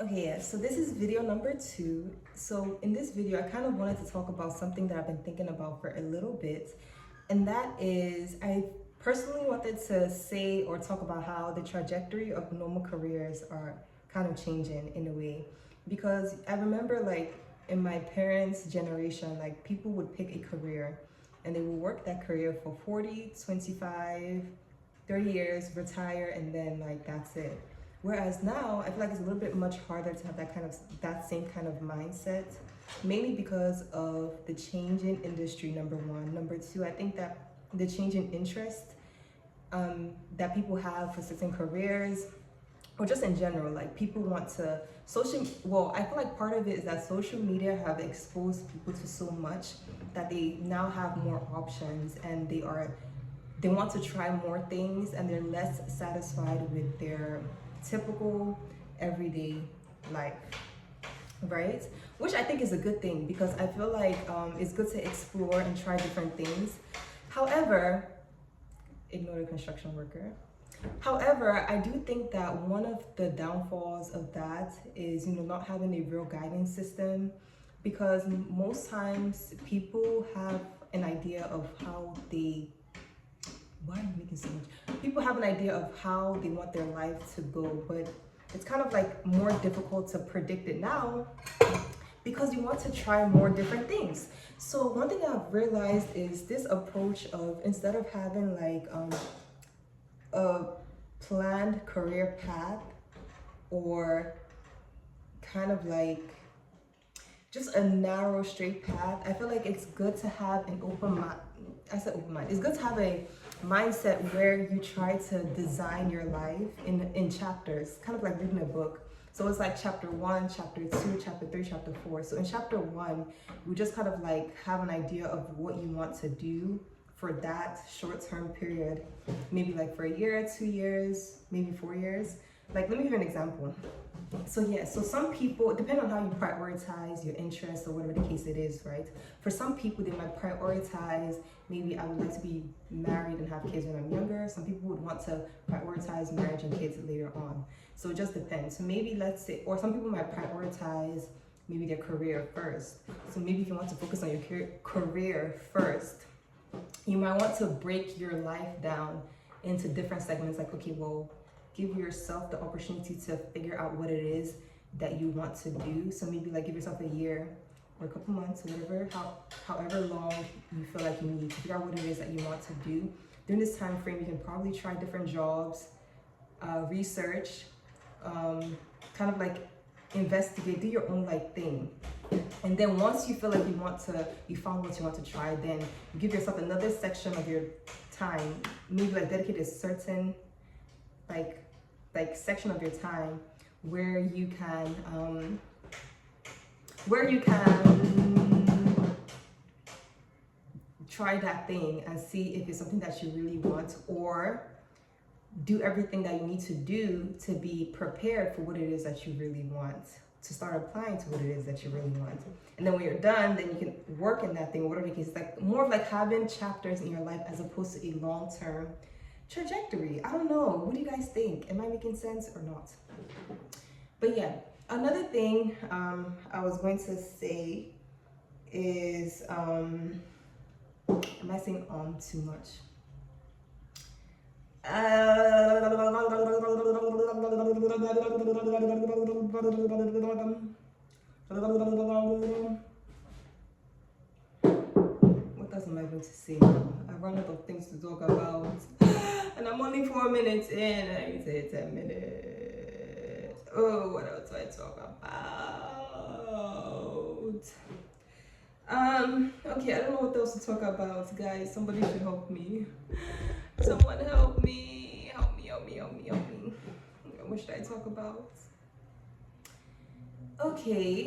Okay, yeah, so this is video number 2. So in this video, I kind of wanted to talk about something that I've been thinking about for a little bit, and that is I personally wanted to say or talk about how the trajectory of normal careers are kind of changing in a way. Because I remember like in my parents' generation, like people would pick a career and they would work that career for 40, 25, 30 years, retire, and then like that's it. Whereas now, I feel like it's a little bit much harder to have that same kind of mindset, mainly because of the change in industry, number one. Number two, I think that the change in interest that people have for certain careers, or just in general, like people want to I feel like part of it is that social media have exposed people to so much that they now have more options, and they want to try more things, and they're less satisfied with their typical everyday life, right? Which I think is a good thing, because I feel like it's good to explore and try different things. However, ignore the construction worker. However, I do think that one of the downfalls of that is, not having a real guidance system, because most times people have an idea of how they why are you making so much? People have an idea of how they want their life to go, but it's kind of like more difficult to predict it now because you want to try more different things. So one thing I've realized is this approach of, instead of having like a planned career path, or kind of like just a narrow straight path, I feel like it's good to have an open mind. I said open mind. It's good to have a mindset where you try to design your life in chapters, kind of like reading a book. So it's like chapter 1, chapter 2, chapter 3, chapter 4. So in chapter 1, you just kind of like have an idea of what you want to do for that short-term period, maybe like for a year, 2 years, maybe 4 years. Like, let me give you an example. So some people, depending on how you prioritize your interests or whatever the case it is, right? For some people, they might prioritize, maybe I would like to be married and have kids when I'm younger. Some people would want to prioritize marriage and kids later on. So it just depends. So maybe let's say, or some people might prioritize maybe their career first. So maybe if you want to focus on your career first, you might want to break your life down into different segments. Like, okay, well, give yourself the opportunity to figure out what it is that you want to do. So maybe like give yourself a year or a couple months, whatever, however long you feel like you need to figure out what it is that you want to do. During this time frame, you can probably try different jobs, research, kind of like investigate, do your own like thing. And then once you feel like you found what you want to try, then you give yourself another section of your time, maybe like dedicate a certain like section of your time where you can try that thing and see if it's something that you really want, or do everything that you need to do to be prepared for what it is that you really want, to start applying to what it is that you really want. And then when you're done, then you can work in that thing, whatever the case. It's like more of like having chapters in your life as opposed to a long-term trajectory. I don't know. What do you guys think? Am I making sense or not? But yeah, another thing I was going to say is, am I saying too much? What else am I going to say now? I run out of things to talk about, and I'm only 4 minutes in. I need to hit 10 minutes. Oh, what else do I talk about? Okay, I don't know what else to talk about, guys. Somebody should help me. Someone help me. Help me. What should I talk about? Okay.